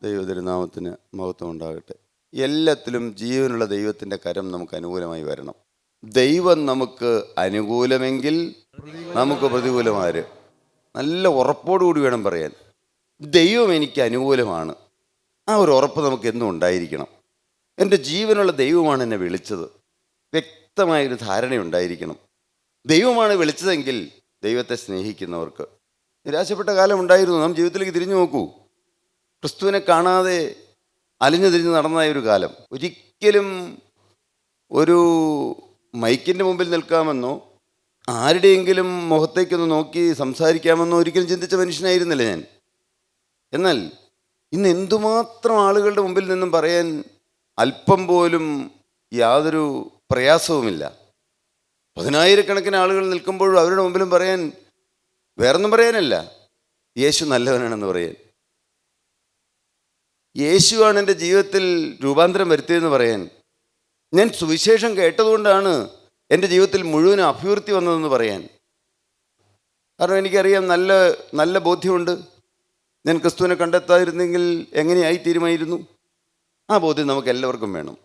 ദൈവതിരുനാമത്തിന് മഹത്വം ഉണ്ടാകട്ടെ. എല്ലാത്തിലും ജീവനുള്ള ദൈവത്തിൻ്റെ കരം നമുക്ക് അനുകൂലമായി വരണം. ദൈവം നമുക്ക് അനുകൂലമെങ്കിൽ നമുക്ക് പ്രതികൂലമാര്. നല്ല ഉറപ്പോടുകൂടി വേണം പറയാൻ, ദൈവം എനിക്ക് അനുകൂലമാണ്. ആ ഒരു ഉറപ്പ് നമുക്ക് എന്നും ഉണ്ടായിരിക്കണം. എൻ്റെ ജീവനുള്ള ദൈവമാണ് എന്നെ വിളിച്ചത്, വ്യക്തമായൊരു ധാരണയുണ്ടായിരിക്കണം. ദൈവമാണ് വിളിച്ചതെങ്കിൽ ദൈവത്തെ സ്നേഹിക്കുന്നവർക്ക് നിരാശപ്പെട്ട കാലം ഉണ്ടായിരുന്നു. നാം ജീവിതത്തിലേക്ക് തിരിഞ്ഞു നോക്കൂ. ക്രിസ്തുവിനെ കാണാതെ അലിഞ്ഞു തിരിഞ്ഞ് നടന്ന ഒരു കാലം. ഒരിക്കലും ഒരു മൈക്കിൻ്റെ മുമ്പിൽ നിൽക്കാമെന്നോ ആരുടെയെങ്കിലും മുഖത്തേക്കൊന്ന് നോക്കി സംസാരിക്കാമെന്നോ ഒരിക്കലും ചിന്തിച്ച മനുഷ്യനായിരുന്നില്ല ഞാൻ. എന്നാൽ ഇന്ന് എന്തുമാത്രം ആളുകളുടെ മുമ്പിൽ നിന്നും പറയാൻ അല്പം പോലും യാതൊരു പ്രയാസവുമില്ല. 10,000-കണക്കിന് ആളുകൾ നിൽക്കുമ്പോഴും അവരുടെ മുമ്പിലും പറയാൻ വേറൊന്നും പറയാനല്ല, യേശു നല്ലവനാണെന്ന് പറയാൻ, യേശുവാണ് എൻ്റെ ജീവിതത്തിൽ രൂപാന്തരം വരുത്തിയതെന്ന് പറയാൻ, ഞാൻ സുവിശേഷം കേട്ടതുകൊണ്ടാണ് എൻ്റെ ജീവിതത്തിൽ മുഴുവൻ അഭിവൃദ്ധി വന്നതെന്ന് പറയാൻ. കാരണം എനിക്കറിയാം, നല്ല നല്ല ബോധ്യമുണ്ട്. ഞാൻ ക്രിസ്തുവിനെ കണ്ടെത്താതിരുന്നെങ്കിൽ എങ്ങനെയായി തീരുമായിരുന്നു. ആ ബോധ്യം നമുക്ക് എല്ലാവർക്കും വേണം.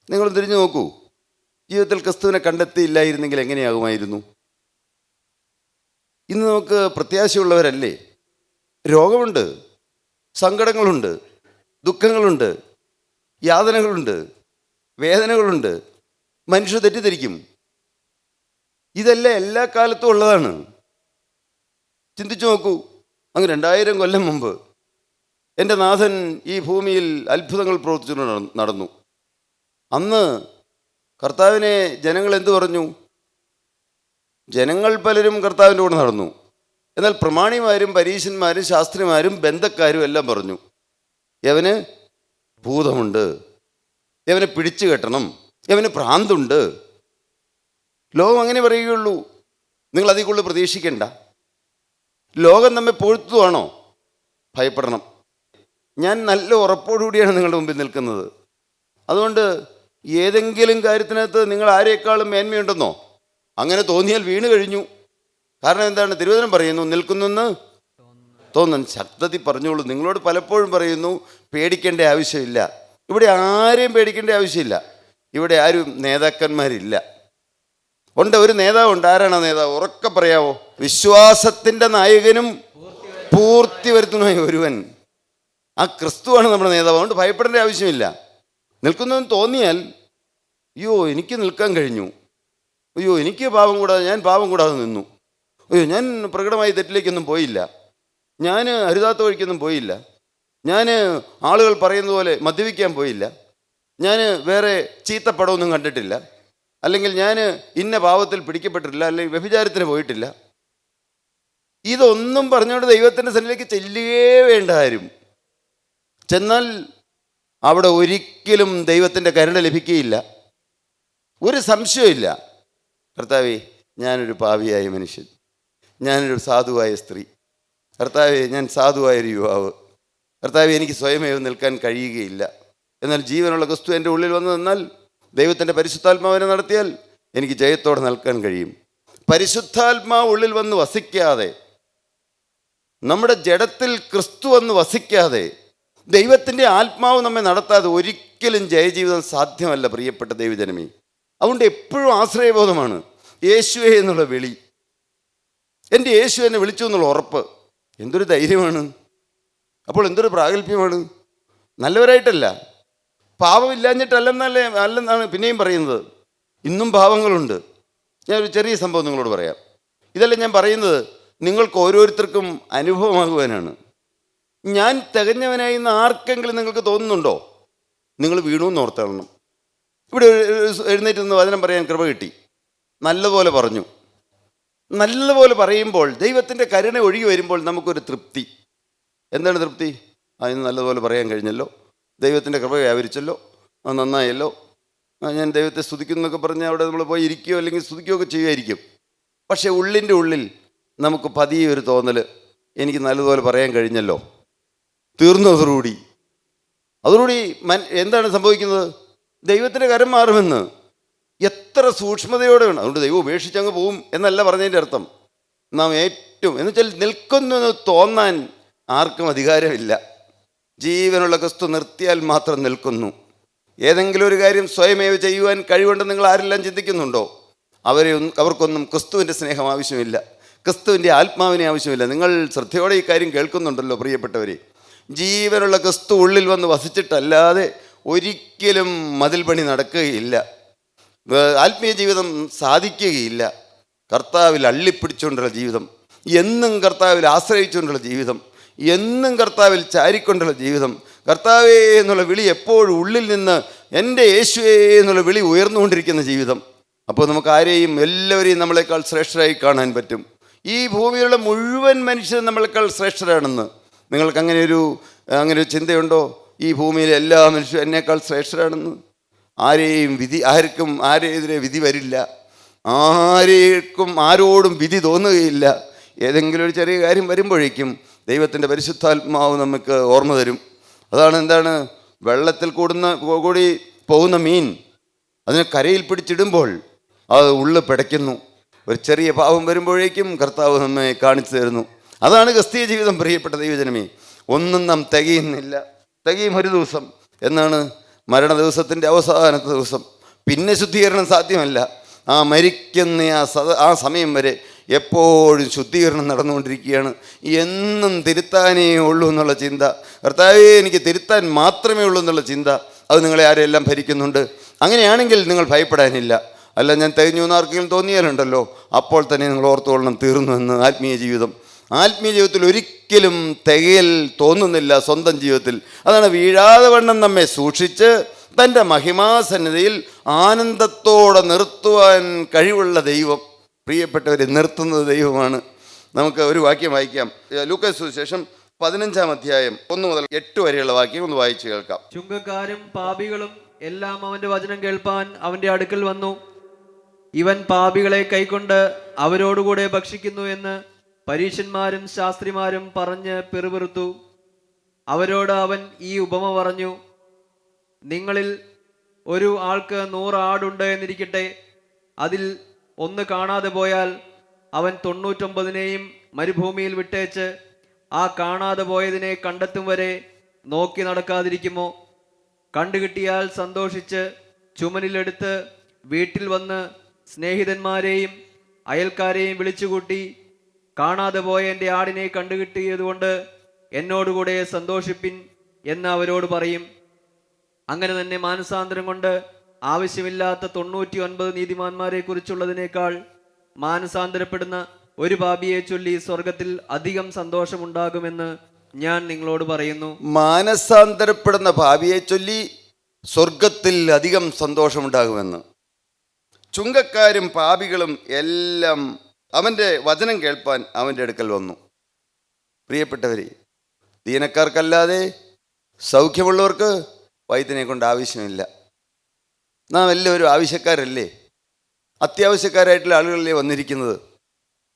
നിങ്ങൾ തിരിഞ്ഞു നോക്കൂ, ജീവിതത്തിൽ ക്രിസ്തുവിനെ കണ്ടെത്തിയില്ലായിരുന്നെങ്കിൽ എങ്ങനെയാകുമായിരുന്നു. ഇന്ന് നമുക്ക് പ്രത്യാശയുള്ളവരല്ലേ? രോഗമുണ്ട്, സങ്കടങ്ങളുണ്ട്, ദുഃഖങ്ങളുണ്ട്, യാതനകളുണ്ട്, വേദനകളുണ്ട്, മനുഷ്യർ തെറ്റിദ്ധരിക്കും. ഇതെല്ലാം എല്ലാ കാലത്തും ഉള്ളതാണ്. ചിന്തിച്ചു നോക്കൂ. അങ്ങ് 2000 കൊല്ലം മുമ്പ് എൻ്റെ നാഥൻ ഈ ഭൂമിയിൽ അത്ഭുതങ്ങൾ പ്രവർത്തിച്ചു നടന്നു. അന്ന് കർത്താവിനെ ജനങ്ങൾ എന്തു പറഞ്ഞു? ജനങ്ങൾ പലരും കർത്താവിൻ്റെ കൂടെ നടന്നു. എന്നാൽ പ്രമാണിമാരും പരീശന്മാരും ശാസ്ത്രിമാരും ബന്ധക്കാരും എല്ലാം പറഞ്ഞു, യവന് ഭൂതമുണ്ട്, യവനെ പിടിച്ചു കെട്ടണം, യവന് ഭ്രാന്തുണ്ട്. ലോകം അങ്ങനെ പറയുകയുള്ളൂ. നിങ്ങൾ അതിൽ കൂടുതൽ പ്രതീക്ഷിക്കേണ്ട. ലോകം നമ്മെ പൊഴുത്തുവാണോ? ഭയപ്പെടണം. ഞാൻ നല്ല ഉറപ്പോടുകൂടിയാണ് നിങ്ങളുടെ മുമ്പിൽ നിൽക്കുന്നത്. അതുകൊണ്ട് ഏതെങ്കിലും കാര്യത്തിനകത്ത് നിങ്ങൾ ആരെക്കാളും മേന്മയുണ്ടെന്നോ അങ്ങനെ തോന്നിയാൽ വീണ് കഴിഞ്ഞു. കാരണം എന്താണ്? തിരുവചനം പറയുന്നു, നിൽക്കുന്നെന്ന് തോന്നുന്നു. ശബ്ദത്തിൽ പറഞ്ഞോളൂ. നിങ്ങളോട് പലപ്പോഴും പറയുന്നു, പേടിക്കേണ്ട ആവശ്യമില്ല. ഇവിടെ ആരെയും പേടിക്കേണ്ട ആവശ്യമില്ല. ഇവിടെ ആരും നേതാക്കന്മാരില്ല. ഉണ്ട്, ഒരു നേതാവുണ്ട്. ആരാണ് ആ നേതാവ്? ഉറക്കെ പറയാവോ? വിശ്വാസത്തിൻ്റെ നായകനും പൂർത്തി വരുത്തുന്നതായ ഒരുവൻ, ആ ക്രിസ്തുവാണ് നമ്മുടെ നേതാവ്. അതുകൊണ്ട് ഭയപ്പെടേണ്ട ആവശ്യമില്ല. നിൽക്കുന്നതെന്ന് തോന്നിയാൽ, അയ്യോ എനിക്ക് നിൽക്കാൻ കഴിഞ്ഞു, അയ്യോ എനിക്ക് പാപം കൂടാതെ, ഞാൻ പാപം കൂടാതെ നിന്നു, അയ്യോ ഞാൻ പ്രകടമായി തെറ്റിലേക്കൊന്നും പോയില്ല, ഞാൻ അരുതാത്ത വഴിക്കൊന്നും പോയില്ല, ഞാൻ ആളുകൾ പറയുന്നത് പോലെ മദ്യപിക്കാൻ പോയില്ല, ഞാൻ വേറെ ചീത്തപ്പടമൊന്നും കണ്ടിട്ടില്ല, അല്ലെങ്കിൽ ഞാൻ ഇന്ന പാവത്തിൽ പിടിക്കപ്പെട്ടിട്ടില്ല, അല്ലെങ്കിൽ വ്യഭിചാരത്തിന് പോയിട്ടില്ല. ഇതൊന്നും പറഞ്ഞുകൊണ്ട് ദൈവത്തിൻ്റെ സന്നിധിയിലേക്ക് ചെല്ലുകയേ വേണ്ട ആരും. ചെന്നാൽ അവിടെ ഒരിക്കലും ദൈവത്തിൻ്റെ കരുണ ലഭിക്കുകയില്ല. ഒരു സംശയമില്ല. കർത്താവേ, ഞാനൊരു പാപിയായ മനുഷ്യൻ, ഞാനൊരു സാധുവായ സ്ത്രീ, കർത്താവേ ഞാൻ സാധുവായൊരു യുവാവ്, കർത്താവേ എനിക്ക് സ്വയമേവ നിൽക്കാൻ കഴിയുകയില്ല. എന്നാൽ ജീവനുള്ള ക്രിസ്തു എൻ്റെ ഉള്ളിൽ വന്നു നിന്നാൽ, ദൈവത്തിൻ്റെ പരിശുദ്ധാത്മാവിനെ നടത്തിയാൽ എനിക്ക് ജയത്തോടെ നിൽക്കാൻ കഴിയും. പരിശുദ്ധാത്മാവ് ഉള്ളിൽ വന്ന് വസിക്കാതെ, നമ്മുടെ ജഡത്തിൽ ക്രിസ്തു വന്ന് വസിക്കാതെ, ദൈവത്തിൻ്റെ ആത്മാവ് നമ്മെ നടത്താതെ ഒരിക്കലും ജയജീവിതം സാധ്യമല്ല. പ്രിയപ്പെട്ട ദൈവജനമേ, അതുകൊണ്ട് എപ്പോഴും ആശ്രയബോധമാണ്. യേശുവേ എന്നുള്ള വിളി, എൻ്റെ യേശു എന്നെ വിളിച്ചു എന്നുള്ള ഉറപ്പ്, എന്തൊരു ധൈര്യമാണ്. അപ്പോൾ എന്തൊരു പ്രാഗൽഭ്യമാണ്. നല്ലവരായിട്ടല്ല, പാപമില്ലാഞ്ഞിട്ടല്ലെന്നാണ് പിന്നെയും പറയുന്നത്. ഇന്നും പാപങ്ങളുണ്ട്. ഞാനൊരു ചെറിയ സംഭവം നിങ്ങളോട് പറയാം. ഇതെല്ലാം ഞാൻ പറയുന്നത് നിങ്ങൾക്ക് ഓരോരുത്തർക്കും അനുഭവമാകുവാനാണ്. ഞാൻ തികഞ്ഞവനായി എന്ന് ആർക്കെങ്കിലും നിങ്ങൾക്ക് തോന്നുന്നുണ്ടോ? നിങ്ങൾ വീണു എന്ന് ഓർത്തണം. ഇവിടെ എഴുന്നേറ്റ് നിന്ന് വചനം പറയാൻ കൃപ കിട്ടി, നല്ലപോലെ പറഞ്ഞു. നല്ലപോലെ പറയുമ്പോൾ, ദൈവത്തിൻ്റെ കരുണ ഒഴുകി വരുമ്പോൾ നമുക്കൊരു തൃപ്തി. എന്താണ് തൃപ്തി? അതിന് നല്ലപോലെ പറയാൻ കഴിഞ്ഞല്ലോ, ദൈവത്തിൻ്റെ കൃപ വ്യാപരിച്ചല്ലോ, അത് നന്നായല്ലോ. ഞാൻ ദൈവത്തെ സ്തുതിക്കുന്നു എന്നൊക്കെ പറഞ്ഞാൽ അവിടെ നമ്മൾ പോയി ഇരിക്കുകയോ അല്ലെങ്കിൽ സ്തുതിക്കുകയോ ഒക്കെ ചെയ്യുമായിരിക്കും. പക്ഷേ ഉള്ളിൻ്റെ ഉള്ളിൽ നമുക്ക് പതിയെ ഒരു തോന്നൽ, എനിക്ക് നല്ലതുപോലെ പറയാൻ കഴിഞ്ഞല്ലോ, തീർന്നു. അതോടുകൂടി എന്താണ് സംഭവിക്കുന്നത്? ദൈവത്തിൻ്റെ കരം മാറുമെന്ന് എത്ര സൂക്ഷ്മതയോടെ വേണം. അതുകൊണ്ട് ദൈവം ഉപേക്ഷിച്ചങ്ങ് പോവും എന്നല്ല പറഞ്ഞതിൻ്റെ അർത്ഥം. നാം ഏറ്റവും എന്ന് വെച്ചാൽ നിൽക്കുന്നു എന്ന് തോന്നാൻ ആർക്കും അധികാരമില്ല. ജീവനുള്ള ക്രിസ്തു നിർത്തിയാൽ മാത്രം നിൽക്കുന്നു. ഏതെങ്കിലും ഒരു കാര്യം സ്വയമേവ ചെയ്യുവാൻ കഴിവുണ്ടെന്ന് നിങ്ങൾ ആരെല്ലാം ചിന്തിക്കുന്നുണ്ടോ? അവർക്കൊന്നും ക്രിസ്തുവിൻ്റെ സ്നേഹം ആവശ്യമില്ല, ക്രിസ്തുവിൻ്റെ ആത്മാവിനെ ആവശ്യമില്ല. നിങ്ങൾ ശ്രദ്ധയോടെ ഈ കാര്യം കേൾക്കുന്നുണ്ടല്ലോ പ്രിയപ്പെട്ടവരെ. ജീവനുള്ള ക്രിസ്തു ഉള്ളിൽ വന്ന് വസിച്ചിട്ടല്ലാതെ ഒരിക്കലും മതിൽ പണി നടക്കുകയില്ല, ആത്മീയ ജീവിതം സാധിക്കുകയില്ല. കർത്താവിൽ അള്ളിപ്പിടിച്ചുകൊണ്ടുള്ള ജീവിതം, എന്നും കർത്താവിൽ ആശ്രയിച്ചുകൊണ്ടുള്ള ജീവിതം, എന്നും കർത്താവിൽ ചാരിക്കൊണ്ടുള്ള ജീവിതം, കർത്താവേ എന്നുള്ള വിളി എപ്പോഴും ഉള്ളിൽ നിന്ന് എൻ്റെ യേശുവേ എന്നുള്ള വിളി ഉയർന്നുകൊണ്ടിരിക്കുന്ന ജീവിതം. അപ്പോൾ നമുക്ക് ആരെയും എല്ലാവരെയും നമ്മളെക്കാൾ ശ്രേഷ്ഠരായി കാണാൻ പറ്റും. ഈ ഭൂമിയിലുള്ള മുഴുവൻ മനുഷ്യരും നമ്മളെക്കാൾ ശ്രേഷ്ഠരാണെന്ന് നിങ്ങൾക്ക് അങ്ങനെ ഒരു ചിന്തയുണ്ടോ? ഈ ഭൂമിയിലെ എല്ലാ മനുഷ്യരും എന്നേക്കാൾ ശ്രേഷ്ഠരാണെന്ന്. ആർക്കും ആരെതിരെ വിധി വരില്ല, ആരോടും വിധി തോന്നുകയില്ല. ഏതെങ്കിലും ഒരു ചെറിയ കാര്യം വരുമ്പോഴേക്കും ദൈവത്തിൻ്റെ പരിശുദ്ധാത്മാവ് നമുക്ക് ഓർമ്മ തരും. എന്താണ് വെള്ളത്തിൽ കൂടി പോകുന്ന മീൻ അതിനെ കരയിൽ പിടിച്ചിടുമ്പോൾ അത് ഉള്ളു പിടയ്ക്കുന്നു. ഒരു ചെറിയ പാവം വരുമ്പോഴേക്കും കർത്താവ് നമ്മെ കാണിച്ചു തരുന്നു. അതാണ് ക്രിസ്തീയ ജീവിതം. പ്രിയപ്പെട്ട ദൈവജനമേ, ഒന്നും നാം തികയും ഒരു ദിവസം എന്നാണ് മരണ ദിവസത്തിൻ്റെ അവസാനത്തെ ദിവസം. പിന്നെ ശുദ്ധീകരണം സാധ്യമല്ല. മരിക്കുന്ന ആ സമയം വരെ എപ്പോഴും ശുദ്ധീകരണം നടന്നുകൊണ്ടിരിക്കുകയാണ്. എന്നും തിരുത്താനേ ഉള്ളൂ എന്നുള്ള ചിന്ത, കർത്താവേ എനിക്ക് തിരുത്താൻ മാത്രമേ ഉള്ളൂ എന്നുള്ള ചിന്ത, അത് നിങ്ങളെ ആരെല്ലാം ഭരിക്കുന്നുണ്ട്. അങ്ങനെയാണെങ്കിൽ നിങ്ങൾ ഭയപ്പെടാനില്ല. അല്ല, ഞാൻ തികഞ്ഞു എന്ന് ആർക്കെങ്കിലും തോന്നിയാലുണ്ടല്ലോ, അപ്പോൾ തന്നെ നിങ്ങൾ ഓർത്തുകൊള്ളണം, തീർന്നു എന്ന്. ആത്മീയ ജീവിതത്തിൽ ഒരിക്കലും തികയൽ തോന്നുന്നില്ല സ്വന്തം ജീവിതത്തിൽ. അതാണ് വീഴാതെ വണ്ണം നമ്മെ സൂക്ഷിച്ച് തൻ്റെ മഹിമാസന്നിധിയിൽ ആനന്ദത്തോടെ നിർത്തുവാൻ കഴിവുള്ള ദൈവം. പ്രിയപ്പെട്ടവരെ, നിർത്തുന്നത് ദൈവമാണ്. നമുക്ക് ഒരു വാക്യം വായിക്കാം. ലൂക്കാസ് സുവിശേഷം 15-ാം അധ്യായം 1 മുതൽ 8 വരെയുള്ള വാക്യം ഒന്ന് വായിച്ചു കേൾക്കാം. ചുങ്കക്കാരും പാപികളും എല്ലാം അവന്റെ വചനം കേൾപ്പാൻ അവന്റെ അടുക്കൽ വന്നു. ഇവൻ പാപികളെ കൈക്കൊണ്ട് അവരോടുകൂടെ ഭക്ഷിക്കുന്നു എന്ന് പരീശന്മാരും ശാസ്ത്രിമാരും പറഞ്ഞ് പിറുപിറുത്തു. അവരോട് അവൻ ഈ ഉപമ പറഞ്ഞു: നിങ്ങളിൽ ഒരു ആൾക്ക് 100 ആടുണ്ട് എന്നിരിക്കട്ടെ. അതിൽ ഒന്ന് കാണാതെ പോയാൽ അവൻ 99നെയും മരുഭൂമിയിൽ വിട്ടേച്ച് ആ കാണാതെ പോയതിനെ കണ്ടെത്തും വരെ നോക്കി നടക്കാതിരിക്കുമോ? കണ്ടുകിട്ടിയാൽ സന്തോഷിച്ച് ചുമലിലെടുത്ത് വീട്ടിൽ വന്ന് സ്നേഹിതന്മാരെയും അയൽക്കാരെയും വിളിച്ചുകൂട്ടി, കാണാതെ പോയ എൻ്റെ ആടിനെ കണ്ടുകിട്ടിയതുകൊണ്ട് എന്നോടുകൂടെ സന്തോഷിപ്പിൻ എന്ന് അവരോട് പറയും. അങ്ങനെ തന്നെ മാനസാന്തരം കൊണ്ട് ആവശ്യമില്ലാത്ത 99 നീതിമാന്മാരെ കുറിച്ചുള്ളതിനേക്കാൾ മാനസാന്തരപ്പെടുന്ന ഒരു പാപിയെ ചൊല്ലി സ്വർഗത്തിൽ അധികം സന്തോഷമുണ്ടാകുമെന്ന് ഞാൻ നിങ്ങളോട് പറയുന്നു. മാനസാന്തരപ്പെടുന്ന പാപിയെ ചൊല്ലി സ്വർഗത്തിൽ അധികം സന്തോഷമുണ്ടാകുമെന്ന്. ചുങ്കക്കാരും പാപികളും എല്ലാം അവൻ്റെ വചനം കേൾപ്പാൻ അവൻ്റെ അടുക്കൽ വന്നു. പ്രിയപ്പെട്ടവരെ, ദീനക്കാർക്കല്ലാതെ സൗഖ്യമുള്ളവർക്ക് വൈദ്യനെ കൊണ്ട് ആവശ്യമില്ല. നാം എല്ലാവരും ആവശ്യക്കാരല്ലേ? അത്യാവശ്യക്കാരായിട്ടുള്ള ആളുകളല്ലേ വന്നിരിക്കുന്നത്?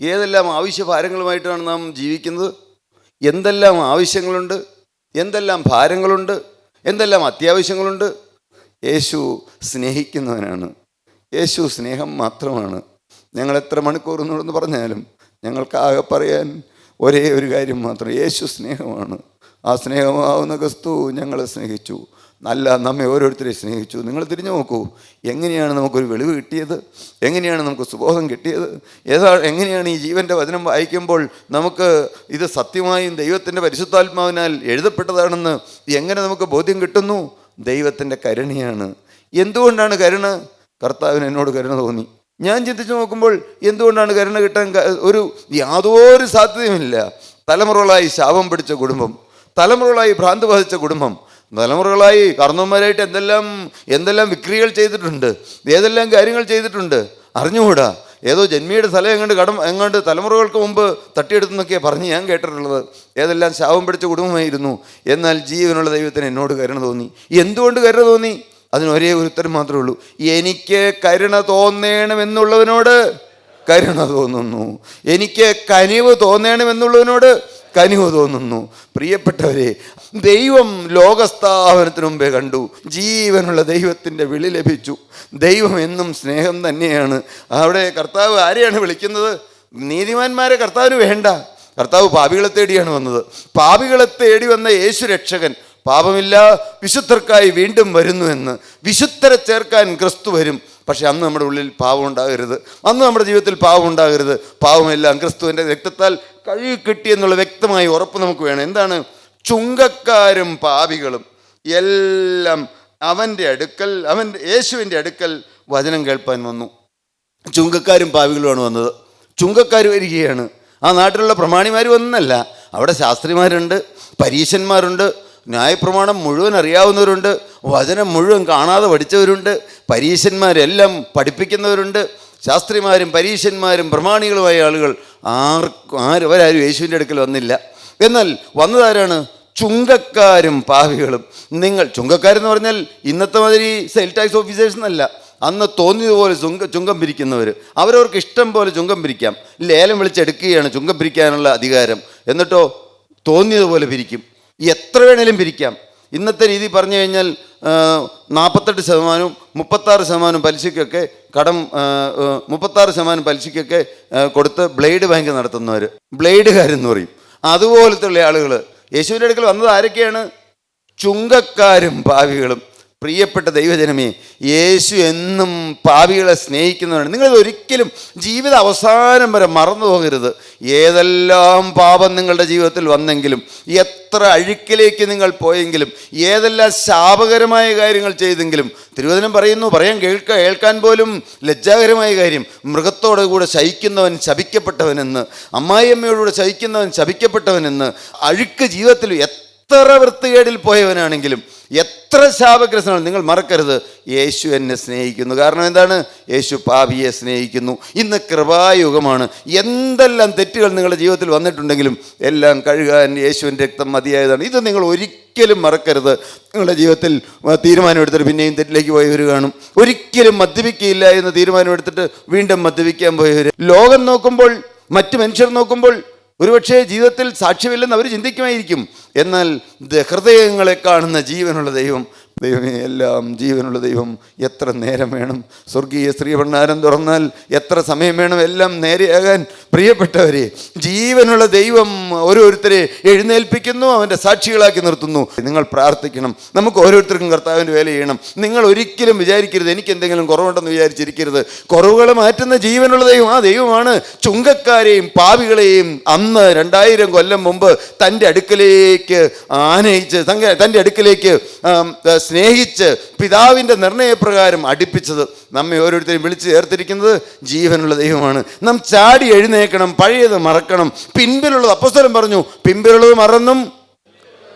ഏതെല്ലാം ആവശ്യഭാരങ്ങളുമായിട്ടാണ് നാം ജീവിക്കുന്നത്? എന്തെല്ലാം ആവശ്യങ്ങളുണ്ട്, എന്തെല്ലാം ഭാരങ്ങളുണ്ട്, എന്തെല്ലാം അത്യാവശ്യങ്ങളുണ്ട്. യേശു സ്നേഹിക്കുന്നവനാണ്. യേശു സ്നേഹം മാത്രമാണ്. ഞങ്ങൾ എത്ര മണിക്കൂർ എന്നുള്ളതെന്ന് പറഞ്ഞാലും ഞങ്ങൾക്കാകെ പറയാൻ ഒരേ ഒരു കാര്യം മാത്രം: യേശു സ്നേഹമാണ്. ആ സ്നേഹമാവുന്ന ക്രിസ്തു ഞങ്ങളെ സ്നേഹിച്ചു, നമ്മെ ഓരോരുത്തരെയും സ്നേഹിച്ചു. നിങ്ങൾ തിരിഞ്ഞു നോക്കൂ, എങ്ങനെയാണ് നമുക്കൊരു വെളിവ് കിട്ടിയത്? എങ്ങനെയാണ് നമുക്ക് സുബോധം കിട്ടിയത്? എങ്ങനെയാണ് ഈ ജീവൻ്റെ വചനം വായിക്കുമ്പോൾ നമുക്ക് ഇത് സത്യമായും ദൈവത്തിൻ്റെ പരിശുദ്ധാത്മാവിനാൽ എഴുതപ്പെട്ടതാണെന്ന് എങ്ങനെ നമുക്ക് ബോധ്യം കിട്ടുന്നു? ദൈവത്തിൻ്റെ കരുണയാണ്. എന്തുകൊണ്ടാണ് കരുണ? കർത്താവിന് എന്നോട് കരുണ തോന്നി. ഞാൻ ചിന്തിച്ചു നോക്കുമ്പോൾ എന്തുകൊണ്ടാണ് കരുണ കിട്ടാൻ യാതൊരു സാധ്യതയുമില്ല. തലമുറകളായി ശാപം പിടിച്ച കുടുംബം, തലമുറകളായി ഭ്രാന്ത് ബാധിച്ച കുടുംബം, തലമുറകളായി കാരണവന്മാരായിട്ട് എന്തെല്ലാം വിക്രികൾ ചെയ്തിട്ടുണ്ട്, ഏതെല്ലാം കാര്യങ്ങൾ ചെയ്തിട്ടുണ്ട് അറിഞ്ഞുകൂടാ. ഏതോ ജന്മിയുടെ സ്ഥലം എങ്ങാണ്ട് തലമുറകൾക്ക് മുമ്പ് തട്ടിയെടുത്തെന്നൊക്കെയാണ് പറഞ്ഞ് ഞാൻ കേട്ടിട്ടുള്ളത്. ഏതെല്ലാം ശാപം പിടിച്ച കുടുംബമായിരുന്നു. എന്നാൽ ജീവനുള്ള ദൈവത്തിന് എന്നോട് കരുണ തോന്നി. എന്തുകൊണ്ട് കരുണ തോന്നി? അതിന് ഒരേ ഒരു ഉത്തരം മാത്രമേ ഉള്ളൂ, എനിക്ക് കരുണ തോന്നണമെന്നുള്ളവനോട് കരുണ തോന്നുന്നു, എനിക്ക് കനിവ് തോന്നണമെന്നുള്ളവനോട് കനിവ് തോന്നുന്നു. പ്രിയപ്പെട്ടവരെ, ദൈവം ലോകസ്ഥാപനത്തിന് മുമ്പേ കണ്ടു, ജീവനുള്ള ദൈവത്തിൻ്റെ വിളി ലഭിച്ചു. ദൈവം എന്നും സ്നേഹം തന്നെയാണ്. അവിടെ കർത്താവ് ആരെയാണ് വിളിക്കുന്നത്? നീതിമാന്മാരെ കർത്താവിന് വേണ്ട, കർത്താവ് പാപികളെ തേടിയാണ് വന്നത്. പാപികളെ തേടി വന്ന യേശു രക്ഷകൻ പാപമില്ല വിശുദ്ധർക്കായി വീണ്ടും വരുന്നു എന്ന്. വിശുദ്ധരെ ചേർക്കാൻ ക്രിസ്തു വരും. പക്ഷെ അന്ന് നമ്മുടെ ഉള്ളിൽ പാപം ഉണ്ടാകരുത്, അന്ന് നമ്മുടെ ജീവിതത്തിൽ പാപം ഉണ്ടാകരുത്. പാപമെല്ലാം ക്രിസ്തുവിൻ്റെ രക്തത്താൽ കഴുകി കിട്ടിയെന്നുള്ള വ്യക്തമായ ഉറപ്പ് നമുക്ക് വേണം. എന്താണ്? ചുങ്കക്കാരും പാപികളും എല്ലാം അവൻ്റെ അടുക്കൽ, യേശുവിൻ്റെ അടുക്കൽ വചനം കേൾപ്പാൻ വന്നു. ചുങ്കക്കാരും പാപികളുമാണ് വന്നത്. ചുങ്കക്കാർ വരികയാണ്. ആ നാട്ടിലുള്ള പ്രമാണിമാർ ഒന്നല്ല, അവിടെ ശാസ്ത്രിമാരുണ്ട്, പരീശന്മാരുണ്ട്, ന്യായപ്രമാണം മുഴുവൻ അറിയാവുന്നവരുണ്ട്, വചനം മുഴുവൻ കാണാതെ പഠിച്ചവരുണ്ട്, പരീശന്മാരെല്ലാം പഠിപ്പിക്കുന്നവരുണ്ട്. ശാസ്ത്രിമാരും പരീശന്മാരും പ്രമാണികളുമായ ആളുകൾ അവരാരും യേശുവിൻ്റെ അടുക്കൽ വന്നില്ല. എന്നാൽ വന്നതാരാണ്? ചുങ്കക്കാരും പാപികളും. നിങ്ങൾ ചുങ്കക്കാരെന്ന് പറഞ്ഞാൽ ഇന്നത്തെ മാതിരി സെയിൽ ടാക്സ് ഓഫീസേഴ്സ് എന്നല്ല, അന്ന് തോന്നിയതുപോലെ ചുങ്കം പിരിക്കുന്നവർ. അവരവർക്ക് ഇഷ്ടം പോലെ ചുങ്കം പിരിക്കാം. ലേലം വിളിച്ചെടുക്കുകയാണ് ചുങ്കം പിരിക്കാനുള്ള അധികാരം. എന്നിട്ടോ തോന്നിയതുപോലെ പിരിക്കും, എത്ര വേണേലും പിരിക്കാം. ഇന്നത്തെ രീതി പറഞ്ഞു കഴിഞ്ഞാൽ 48% 36% പലിശയ്ക്കൊക്കെ കടം, 36% പലിശയ്ക്കൊക്കെ കൊടുത്ത് ബ്ലേഡ് ബാങ്ക് നടത്തുന്നവർ, ബ്ലേഡുകാരെന്ന് പറയും. അതുപോലത്തെ ഉള്ള ആളുകൾ യേശുവിൻ്റെ അടുക്കൽ വന്നത് ആരൊക്കെയാണ്? ചുങ്കക്കാരും പാപികളും. പ്രിയപ്പെട്ട ദൈവജനമേ, യേശു എന്നും പാപികളെ സ്നേഹിക്കുന്നവരാണ്. നിങ്ങളിത് ഒരിക്കലും ജീവിത അവസാനം വരെ മറന്നു പോകരുത്. ഏതെല്ലാം പാപം നിങ്ങളുടെ ജീവിതത്തിൽ വന്നെങ്കിലും, എത്ര അഴുക്കിലേക്ക് നിങ്ങൾ പോയെങ്കിലും, ഏതെല്ലാം ശാപകരമായ കാര്യങ്ങൾ ചെയ്തെങ്കിലും, തിരുവചനം പറയുന്നു, കേൾക്കാൻ പോലും ലജ്ജാകരമായ കാര്യം, മൃഗത്തോട് കൂടെ ശയിക്കുന്നവൻ ശപിക്കപ്പെട്ടവനെന്ന്, അമ്മായിയമ്മയോടുകൂടെ ശയിക്കുന്നവൻ ശപിക്കപ്പെട്ടവനെന്ന്. അഴുക്ക് ജീവിതത്തിൽ എത്ര വൃത്തികേടിൽ പോയവനാണെങ്കിലും, എത്ര ശാപഗ്രസ്തനാണ്, നിങ്ങൾ മറക്കരുത്, യേശു എന്നെ സ്നേഹിക്കുന്നു. കാരണം എന്താണ്? യേശു പാപിയെ സ്നേഹിക്കുന്നു. ഇന്ന് കൃപായുഗമാണ്. എന്തെല്ലാം തെറ്റുകൾ നിങ്ങളുടെ ജീവിതത്തിൽ വന്നിട്ടുണ്ടെങ്കിലും എല്ലാം കഴുകാൻ യേശുവിൻ്റെ രക്തം മതിയായതാണ്. ഇത് നിങ്ങൾ ഒരിക്കലും മറക്കരുത്. നിങ്ങളുടെ ജീവിതത്തിൽ തീരുമാനമെടുത്തിട്ട് പിന്നെയും തെറ്റിലേക്ക് പോയവർ കാണും. ഒരിക്കലും മദ്യപിക്കുകയില്ല എന്ന് തീരുമാനമെടുത്തിട്ട് വീണ്ടും മദ്യപിക്കാൻ പോയവർ. ലോകം നോക്കുമ്പോൾ, മറ്റു മനുഷ്യർ നോക്കുമ്പോൾ ഒരുപക്ഷെ ജീവിതത്തിൽ സാക്ഷ്യമില്ലെന്ന് അവർ ചിന്തിക്കുമായിരിക്കും. എന്നാൽ ഹൃദയങ്ങളെ കാണുന്ന ജീവനുള്ള ദൈവം, ദൈവമേ, എല്ലാം ജീവനുള്ള ദൈവം എത്ര നേരം വേണം? സ്വർഗീയ ശ്രീഭണ്ഡാരം തുറന്നാൽ എത്ര സമയം വേണം എല്ലാം നേരെയാകാൻ? പ്രിയപ്പെട്ടവരെ, ജീവനുള്ള ദൈവം ഓരോരുത്തരെ എഴുന്നേൽപ്പിക്കുന്നു, അവൻ്റെ സാക്ഷികളാക്കി നിർത്തുന്നു. നിങ്ങൾ പ്രാർത്ഥിക്കണം. നമുക്ക് ഓരോരുത്തർക്കും കർത്താവിൻ്റെ വേല ചെയ്യണം. നിങ്ങൾ ഒരിക്കലും വിചാരിക്കരുത് എനിക്ക് എന്തെങ്കിലും കുറവുണ്ടെന്ന് വിചാരിച്ചിരിക്കരുത്. കുറവുകൾ മാറ്റുന്ന ജീവനുള്ള ദൈവം, ആ ദൈവമാണ് ചുങ്കക്കാരെയും പാപികളെയും അന്ന് 2000 കൊല്ലം മുമ്പ് തൻ്റെ അടുക്കലേക്ക് ആനയിച്ച്, തൻ്റെ അടുക്കലേക്ക് സ്നേഹിച്ച് പിതാവിൻ്റെ നിർണയപ്രകാരം അടുപ്പിച്ചത്. നമ്മെ ഓരോരുത്തരെയും വിളിച്ച് ചേർത്തിരിക്കുന്നത് ജീവനുള്ള ദൈവമാണ്. നാം ചാടി എഴുന്നേക്കണം, പഴയത് മറക്കണം. പിൻപിലുള്ളത്, അപ്പോസ്തലൻ പറഞ്ഞു, പിൻപിലുള്ളത് മറന്നും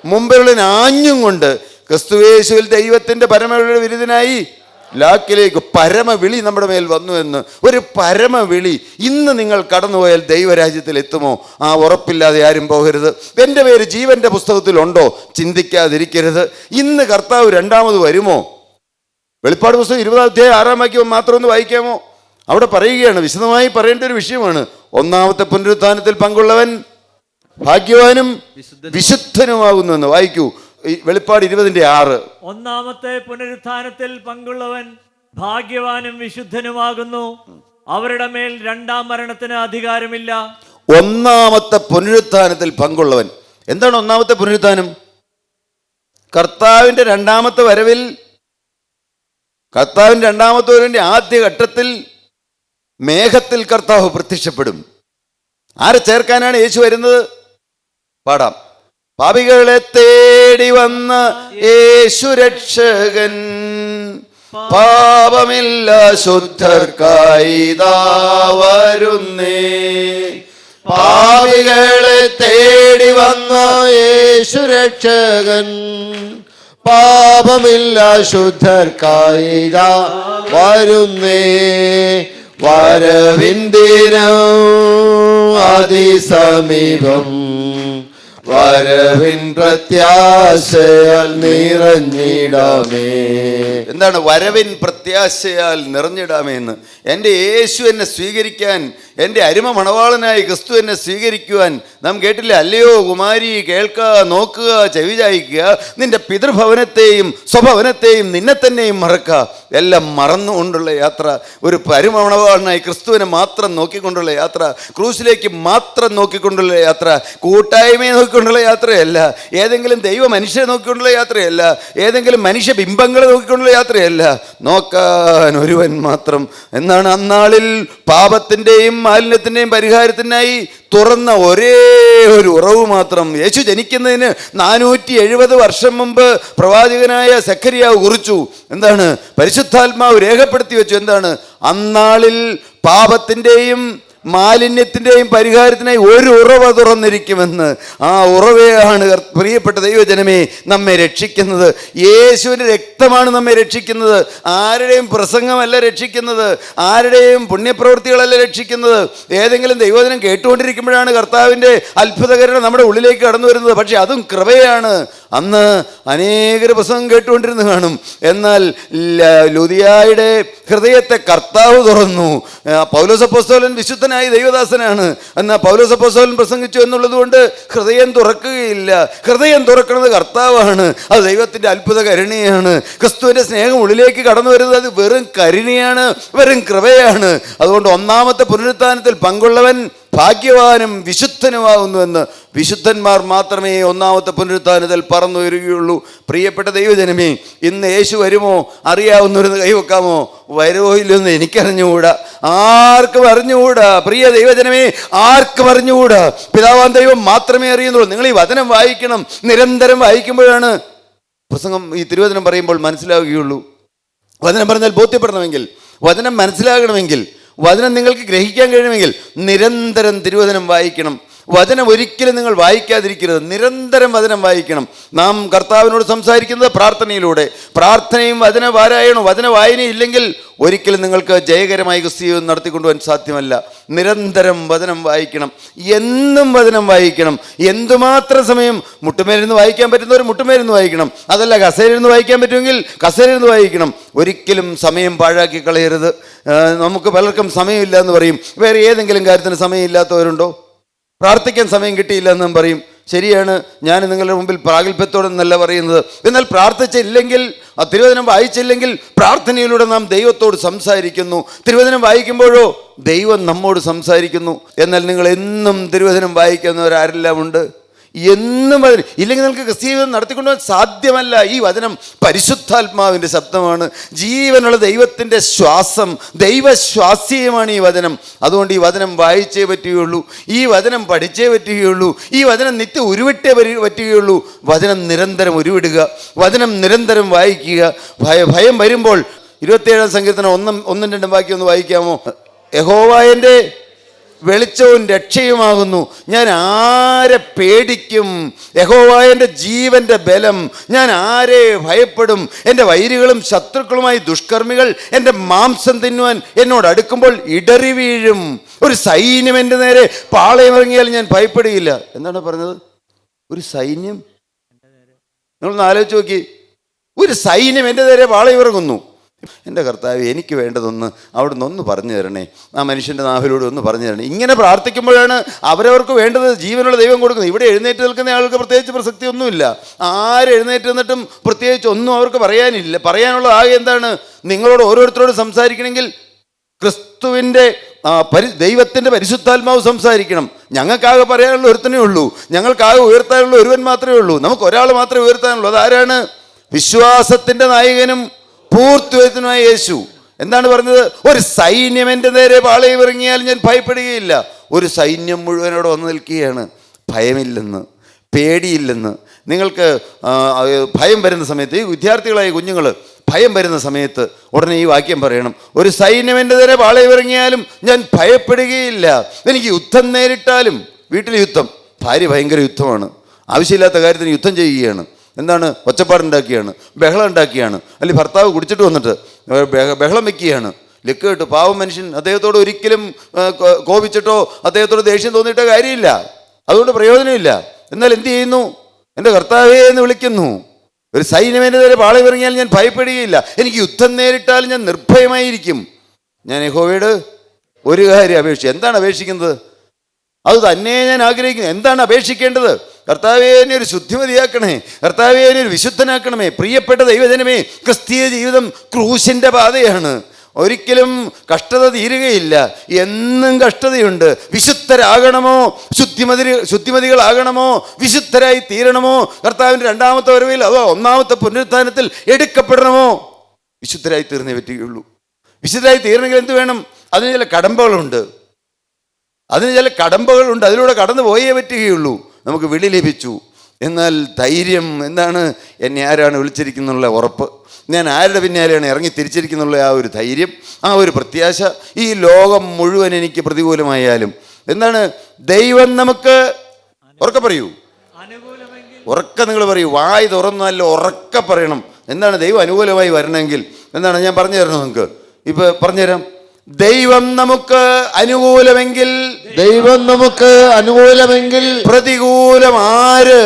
മുമ്പിലുള്ളതിന് ആഞ്ഞും കൊണ്ട് ക്രിസ്തുയേശുവിൽ ദൈവത്തിൻ്റെ പരമവിരുദ്ധനായി ലാക്കിലേക്ക് പരമവിളി നമ്മുടെ മേൽ വന്നു എന്ന്. ഒരു പരമവിളി. ഇന്ന് നിങ്ങൾ കടന്നുപോയാൽ ദൈവരാജ്യത്തിൽ എത്തുമോ? ആ ഉറപ്പില്ലാതെ ആരും പോകരുത്. എൻ്റെ പേര് ജീവൻ്റെ പുസ്തകത്തിലുണ്ടോ? ചിന്തിക്കാതിരിക്കരുത്. ഇന്ന് കർത്താവ് രണ്ടാമത് വരുമോ? വെളിപ്പാട് പുസ്തകം 20-ാം അധ്യായം 6-ാം വാക്യം മാത്രം ഒന്ന് വായിക്കാമോ? അവിടെ പറയുകയാണ്, വിശദമായി പറയേണ്ട ഒരു വിഷയമാണ്. ഒന്നാമത്തെ പുനരുത്ഥാനത്തിൽ പങ്കുള്ളവൻ ഭാഗ്യവാനും വിശുദ്ധനുമാകുന്നു എന്ന്. വായിക്കൂ, വെളിപ്പാട് 20-ന്റെ 6. ഒന്നാമത്തെ പുനരുത്ഥാനത്തിൽ പങ്കുള്ളവൻ ഭാഗ്യവാനും വിശുദ്ധനുമാകുന്നു, അവരുടെ മേൽ രണ്ടാം മരണത്തിന് അധികാരമില്ല. ഒന്നാമത്തെ പുനരുത്ഥാനത്തിൽ പങ്കുള്ളവൻ. എന്താണ് ഒന്നാമത്തെ പുനരുത്ഥാനം? കർത്താവിൻ്റെ രണ്ടാമത്തെ വരവിൽ, കർത്താവിൻ്റെ രണ്ടാമത്തെ വരവിൻ്റെ ആദ്യഘട്ടത്തിൽ മേഘത്തിൽ കർത്താവ് പ്രത്യക്ഷപ്പെടും. ആരെ ചേർക്കാനാണ് യേശു വരുന്നത്? പാടാം. പാപികളെ തേടി വന്ന യേശു രക്ഷകൻ, പാപമില്ല ശുദ്ധർക്കായി ദാ വരുന്നേ. പാപികളെ തേടി വന്ന യേശു രക്ഷകൻ, പാപമില്ല ശുദ്ധർക്കായി ദാ വരുന്നേ. വരവിൻ ദിനം അതിസമീപം, വരവിൻ പ്രത്യാശയാൽ നിറഞ്ഞിടാമേ. എന്താണ് വരവിൻ പ്രത്യാശയാൽ നിറഞ്ഞിടാമേ എന്ന്? എൻ്റെ യേശു എന്നെ സ്വീകരിക്കാൻ, എൻ്റെ അരുമ മണവാളനായി ക്രിസ്തു എന്നെ സ്വീകരിക്കുവാൻ നാം കേട്ടില്ല? അല്ലയോ കുമാരി, കേൾക്കുക, നോക്കുക, ചെവി ചായ്ക്കുക, നിന്റെ പിതൃഭവനത്തെയും സ്വഭവനത്തെയും നിന്നെ തന്നെയും മറക്കുക. എല്ലാം മറന്നുകൊണ്ടുള്ള യാത്ര, ഒരു അരുമ മണവാളനായി ക്രിസ്തുവിനെ മാത്രം നോക്കിക്കൊണ്ടുള്ള യാത്ര, ക്രൂസിലേക്ക് മാത്രം നോക്കിക്കൊണ്ടുള്ള യാത്ര, കൂട്ടായ്മയെ നോക്കിക്കൊണ്ടുള്ള യാത്രയല്ല, ഏതെങ്കിലും ദൈവ മനുഷ്യരെ നോക്കിക്കൊണ്ടുള്ള യാത്രയല്ല, ഏതെങ്കിലും മനുഷ്യ ബിംബങ്ങളെ നോക്കിക്കൊണ്ടുള്ള യാത്രയല്ല, നോക്കാൻ ഒരുവൻ മാത്രം. എന്നാണ് അന്നാളിൽ പാപത്തിൻ്റെയും മാലിന്യത്തിൻ്റെയും പരിഹാരത്തിനായി തുറന്ന ഒരേ ഒരു ഉറവ് മാത്രം. യേശു ജനിക്കുന്നതിന് 470 വർഷം മുമ്പ് പ്രവാചകനായ സെഖരിയാവ് കുറിച്ചു. എന്താണ്? പരിശുദ്ധാത്മാവ് രേഖപ്പെടുത്തി വെച്ചു. എന്താണ്? അന്നാളിൽ പാപത്തിൻ്റെയും മാലിന്യത്തിൻ്റെയും പരിഹാരത്തിനായി ഒരു ഉറവ തുറന്നിരിക്കുമെന്ന്. ആ ഉറവയാണ് പ്രിയപ്പെട്ട ദൈവജനമേ നമ്മെ രക്ഷിക്കുന്നത്. യേശുവിൻ്റെ രക്തമാണ് നമ്മെ രക്ഷിക്കുന്നത്. ആരുടെയും പ്രസംഗമല്ല രക്ഷിക്കുന്നത്, ആരുടെയും പുണ്യപ്രവൃത്തികളല്ല രക്ഷിക്കുന്നത്. ഏതെങ്കിലും ദൈവജനം കേട്ടുകൊണ്ടിരിക്കുമ്പോഴാണ് കർത്താവിൻ്റെ അത്ഭുതകരണം നമ്മുടെ ഉള്ളിലേക്ക് കടന്നു വരുന്നത്. പക്ഷെ അതും കൃപയാണ്. അന്ന് അനേകർ പ്രസംഗം കേട്ടുകൊണ്ടിരുന്ന് കാണും. എന്നാൽ ലൂദിയായുടെ ഹൃദയത്തെ കർത്താവ് തുറന്നു. പൗലോസ് അപ്പോസ്തലൻ വിശുദ്ധനായ ദൈവദാസനാണ്. എന്നാൽ പൗലോസ് അപ്പോസ്തലൻ പ്രസംഗിച്ചു എന്നുള്ളത് കൊണ്ട് ഹൃദയം തുറക്കുകയില്ല. ഹൃദയം തുറക്കുന്നത് കർത്താവാണ്. അത് ദൈവത്തിൻ്റെ അത്ഭുത കരുണയാണ്. ക്രിസ്തുവിൻ്റെ സ്നേഹം ഉള്ളിലേക്ക് കടന്നു വരുന്നത് അത് വെറും കരുണയാണ്, വെറും കൃപയാണ്. അതുകൊണ്ട് ഒന്നാമത്തെ പുനരുത്ഥാനത്തിൽ പങ്കുള്ളവൻ ഭാഗ്യവാനും വിശുദ്ധനുമാകുന്നുവെന്ന് വിശുദ്ധന്മാർ മാത്രമേ ഒന്നാമത്തെ പുനരുത്ഥാനത്തിൽ പറന്നുയരുകയുള്ളൂ. പ്രിയപ്പെട്ട ദൈവജനമേ, ഇന്ന് യേശു വരുമോ അറിയാവുന്നവരെന്ന് കൈവെക്കാമോ? വരുമോ ഇല്ലെന്ന് എനിക്കറിഞ്ഞുകൂടാ, ആർക്കും അറിഞ്ഞുകൂടാ. പ്രിയ ദൈവജനമേ, ആർക്കും അറിഞ്ഞുകൂടാ. പിതാവാൻ ദൈവം മാത്രമേ അറിയുന്നുള്ളൂ. നിങ്ങൾ ഈ വചനം വായിക്കണം. നിരന്തരം വായിക്കുമ്പോഴാണ് പ്രസംഗം, ഈ തിരുവചനം പറയുമ്പോൾ മനസ്സിലാവുകയുള്ളൂ. വചനം പറഞ്ഞാൽ ബോധ്യപ്പെടണമെങ്കിൽ, വചനം മനസ്സിലാകണമെങ്കിൽ, വചനം നിങ്ങൾക്ക് ഗ്രഹിക്കാൻ കഴിയുമെങ്കിൽ നിരന്തരം തിരുവചനം വായിക്കണം. വചനം ഒരിക്കലും നിങ്ങൾ വായിക്കാതിരിക്കരുത്. നിരന്തരം വചനം വായിക്കണം. നാം കർത്താവിനോട് സംസാരിക്കുന്നത് പ്രാർത്ഥനയിലൂടെ. പ്രാർത്ഥനയും വചന പാരായണവും വചന വായനയില്ലെങ്കിൽ ഒരിക്കലും നിങ്ങൾക്ക് ജയകരമായി ക്രിസ്തീയം നടത്തിക്കൊണ്ടുപോകാൻ സാധ്യമല്ല. നിരന്തരം വചനം വായിക്കണം. എന്നും വചനം വായിക്കണം. എന്തുമാത്രം സമയം മുട്ടുമേലിരുന്ന് വായിക്കാൻ പറ്റുന്നവർ മുട്ടുമേലിരുന്ന് വായിക്കണം. അതല്ല, കസേരയിരുന്ന് വായിക്കാൻ പറ്റുമെങ്കിൽ കസേരയിരുന്ന് വായിക്കണം. ഒരിക്കലും സമയം പാഴാക്കി കളയരുത്. നമുക്ക് പലർക്കും സമയമില്ല എന്ന് പറയും. വേറെ ഏതെങ്കിലും കാര്യത്തിന് സമയമില്ലാത്തവരുണ്ടോ? പ്രാർത്ഥിക്കാൻ സമയം കിട്ടിയില്ല എന്നും പറയും. ശരിയാണ്, ഞാൻ നിങ്ങളുടെ മുമ്പിൽ പ്രാഗൽഭ്യത്തോടെന്നല്ല പറയുന്നത്. എന്നാൽ പ്രാർത്ഥിച്ചില്ലെങ്കിൽ, ആ തിരുവചനം വായിച്ചില്ലെങ്കിൽ പ്രാർത്ഥനയിലൂടെ നാം ദൈവത്തോട് സംസാരിക്കുന്നു. തിരുവചനം വായിക്കുമ്പോഴോ ദൈവം നമ്മോട് സംസാരിക്കുന്നു. എന്നാൽ നിങ്ങൾ എന്നും തിരുവചനം വായിക്കുന്നവരാരെല്ലാം ഉണ്ട്? എന്നും വചനം ഇല്ലെങ്കിൽ നിങ്ങൾക്ക് ക്രിസ്തീയത നടത്തിക്കൊണ്ടുപോകാൻ സാധ്യമല്ല. ഈ വചനം പരിശുദ്ധാത്മാവിൻ്റെ ശബ്ദമാണ്. ജീവനുള്ള ദൈവത്തിൻ്റെ ശ്വാസം, ദൈവശ്വാസീയമാണ് ഈ വചനം. അതുകൊണ്ട് ഈ വചനം വായിച്ചേ പറ്റുകയുള്ളൂ, ഈ വചനം പഠിച്ചേ പറ്റുകയുള്ളൂ, ഈ വചനം നിത്യം ഉരുവിട്ടേ പറ്റുകയുള്ളൂ. വചനം നിരന്തരം ഉരുവിടുക, വചനം നിരന്തരം വായിക്കുക. ഭയം വരുമ്പോൾ 27-ാം സങ്കീർത്തനം 1-2 വാക്യം ഒന്ന് വായിക്കാമോ? യഹോവ എൻ്റെ വെളിച്ചവും രക്ഷയുമാകുന്നു, ഞാൻ ആരെ പേടിക്കും? യഹോവ എൻ്റെ ജീവൻ്റെ ബലം, ഞാൻ ആരെ ഭയപ്പെടും? എൻ്റെ വൈരികളും ശത്രുക്കളുമായി ദുഷ്കർമ്മികൾ എൻ്റെ മാംസം തിന്നുവാൻ എന്നോട് അടുക്കുമ്പോൾ ഇടറി വീഴും. ഒരു സൈന്യം എൻ്റെ നേരെ പാളയമിറങ്ങിയാൽ ഞാൻ ഭയപ്പെടുകയില്ല. എന്താണ് പറഞ്ഞത്? ഒരു സൈന്യം. നിങ്ങളൊന്ന് ആലോചിച്ച് നോക്കി. ഒരു സൈന്യം എൻ്റെ നേരെ പാളയമിറങ്ങുന്നു. എൻ്റെ കർത്താവ്, എനിക്ക് വേണ്ടതൊന്ന് അവിടുന്ന് ഒന്ന് പറഞ്ഞു തരണേ, ആ മനുഷ്യൻ്റെ നാവിലൂടെ ഒന്ന് പറഞ്ഞു തരണേ. ഇങ്ങനെ പ്രാർത്ഥിക്കുമ്പോഴാണ് അവരവർക്ക് വേണ്ടത് ജീവനുള്ള ദൈവം കൊടുക്കുന്നത്. ഇവിടെ എഴുന്നേറ്റ് നിൽക്കുന്ന ആൾക്ക് പ്രത്യേകിച്ച് പ്രസക്തി ഒന്നുമില്ല. ആര് എഴുന്നേറ്റ് നിന്നിട്ടും പ്രത്യേകിച്ച് ഒന്നും അവർക്ക് പറയാനില്ല. പറയാനുള്ള ആകെ എന്താണ്? നിങ്ങളോട് ഓരോരുത്തരോട് സംസാരിക്കണമെങ്കിൽ ക്രിസ്തുവിൻ്റെ ദൈവത്തിൻ്റെ പരിശുദ്ധാത്മാവ് സംസാരിക്കണം. ഞങ്ങൾക്കാകെ പറയാനുള്ള ഒരുത്തനേ ഉള്ളൂ, ഞങ്ങൾക്കാകെ ഉയർത്താനുള്ള ഒരുവൻ മാത്രമേ ഉള്ളൂ. നമുക്ക് ഒരാൾ മാത്രമേ ഉയർത്താനുള്ളൂ. അതാരാണ്? വിശ്വാസത്തിൻ്റെ നായകനും പൂർത്തിവെത്തുന്നതായ യേശു. എന്താണ് പറഞ്ഞത്? ഒരു സൈന്യം എൻ്റെ നേരെ പാളയമിറങ്ങിയാൽ ഞാൻ ഭയപ്പെടുകയില്ല. ഒരു സൈന്യം മുഴുവനോടെ വന്നു നിൽക്കുകയാണ്. ഭയമില്ലെന്ന്, പേടിയില്ലെന്ന്. നിങ്ങൾക്ക് ഭയം വരുന്ന സമയത്ത്, ഈ വിദ്യാർത്ഥികളായ കുഞ്ഞുങ്ങൾ ഭയം വരുന്ന സമയത്ത് ഉടനെ ഈ വാക്യം പറയണം: ഒരു സൈന്യം എൻ്റെ നേരെ പാളയമിറങ്ങിയാലും ഞാൻ ഭയപ്പെടുകയില്ല. എനിക്ക് യുദ്ധം നേരിട്ടാലും, വീട്ടിൽ യുദ്ധം, ഭാര്യ ഭയങ്കര യുദ്ധമാണ്, ആവശ്യമില്ലാത്ത കാര്യത്തിന് യുദ്ധം ചെയ്യുകയാണ്. എന്താണ്? ഒച്ചപ്പാടുണ്ടാക്കിയാണ്, ബഹളം ഉണ്ടാക്കിയാണ്. അല്ലെങ്കിൽ ഭർത്താവ് കുടിച്ചിട്ട് വന്നിട്ട് ബഹളം വെക്കുകയാണ്. ലെക്ക് കേട്ടു പാവം മനുഷ്യൻ. അദ്ദേഹത്തോട് ഒരിക്കലും കോപിച്ചിട്ടോ അദ്ദേഹത്തോട് ദേഷ്യം തോന്നിയിട്ടോ കാര്യമില്ല. അതുകൊണ്ട് പ്രയോജനമില്ല. എന്നാൽ എന്ത് ചെയ്യുന്നു? എൻ്റെ കർത്താവേ എന്ന് വിളിക്കുന്നു. ഒരു സൈന്യമെൻ്റെ നേരെ പാളയമിറങ്ങിയാൽ ഞാൻ ഭയപ്പെടുകയില്ല, എനിക്ക് യുദ്ധം നേരിട്ടാൽ ഞാൻ നിർഭയമായിരിക്കും. ഞാൻ യഹോവയോട് ഒരു കാര്യം അപേക്ഷിച്ചു. എന്താണ് അപേക്ഷിക്കുന്നത്? അത് തന്നെ ഞാൻ ആഗ്രഹിക്കുന്നു. എന്താണ് അപേക്ഷിക്കേണ്ടത്? കർത്താവേ, എന്നെ ഒരു ശുദ്ധിമതിയാക്കണേ, കർത്താവേ, എന്നെ ഒരു വിശുദ്ധനാക്കണമേ. പ്രിയപ്പെട്ട ദൈവജനമേ, ക്രിസ്തീയ ജീവിതം ക്രൂശിൻ്റെ പാതയാണ്. ഒരിക്കലും കഷ്ടത തീരുകയില്ല, എന്നും കഷ്ടതയുണ്ട്. വിശുദ്ധരാകണമോ, ശുദ്ധിമതികളാകണമോ, വിശുദ്ധരായി തീരണമോ, കർത്താവിൻ്റെ രണ്ടാമത്തെ വരവിൽ അതോ ഒന്നാമത്തെ പുനരുത്ഥാനത്തിൽ എടുക്കപ്പെടണമോ, വിശുദ്ധരായി തീർന്നേ പറ്റുകയുള്ളൂ. വിശുദ്ധരായി തീരണമെങ്കിൽ എന്ത് വേണം? അതിന് ചില കടമ്പകളുണ്ട്, അതിലൂടെ കടന്നു പോയേ പറ്റുകയുള്ളൂ. നമുക്ക് വിളി ലഭിച്ചു. എന്നാൽ ധൈര്യം എന്താണ്? എന്നെ ആരാണ് വിളിച്ചിരിക്കുന്നുള്ള ഉറപ്പ്, ഞാൻ ആരുടെ പിന്നാലെയാണ് ഇറങ്ങി തിരിച്ചിരിക്കുന്നുള്ള ആ ഒരു ധൈര്യം, ആ ഒരു പ്രത്യാശ. ഈ ലോകം മുഴുവൻ എനിക്ക് പ്രതികൂലമായാലും എന്താണ്? ദൈവം നമുക്ക്, ഉറക്കെ പറയൂ, ഉറക്കെ നിങ്ങൾ പറയൂ, വായി തുറന്നല്ല ഉറക്കെ പറയണം. എന്താണ് ദൈവം അനുകൂലമായി വരണമെങ്കിൽ? എന്താണ് ഞാൻ പറഞ്ഞു തരണം നിങ്ങൾക്ക്? ഇപ്പൊ പറഞ്ഞുതരാം. ദൈവം നമുക്ക് അനുകൂലമെങ്കിൽ, ദൈവം നമുക്ക് അനുകൂലമെങ്കിൽ പ്രതികൂലമാര്?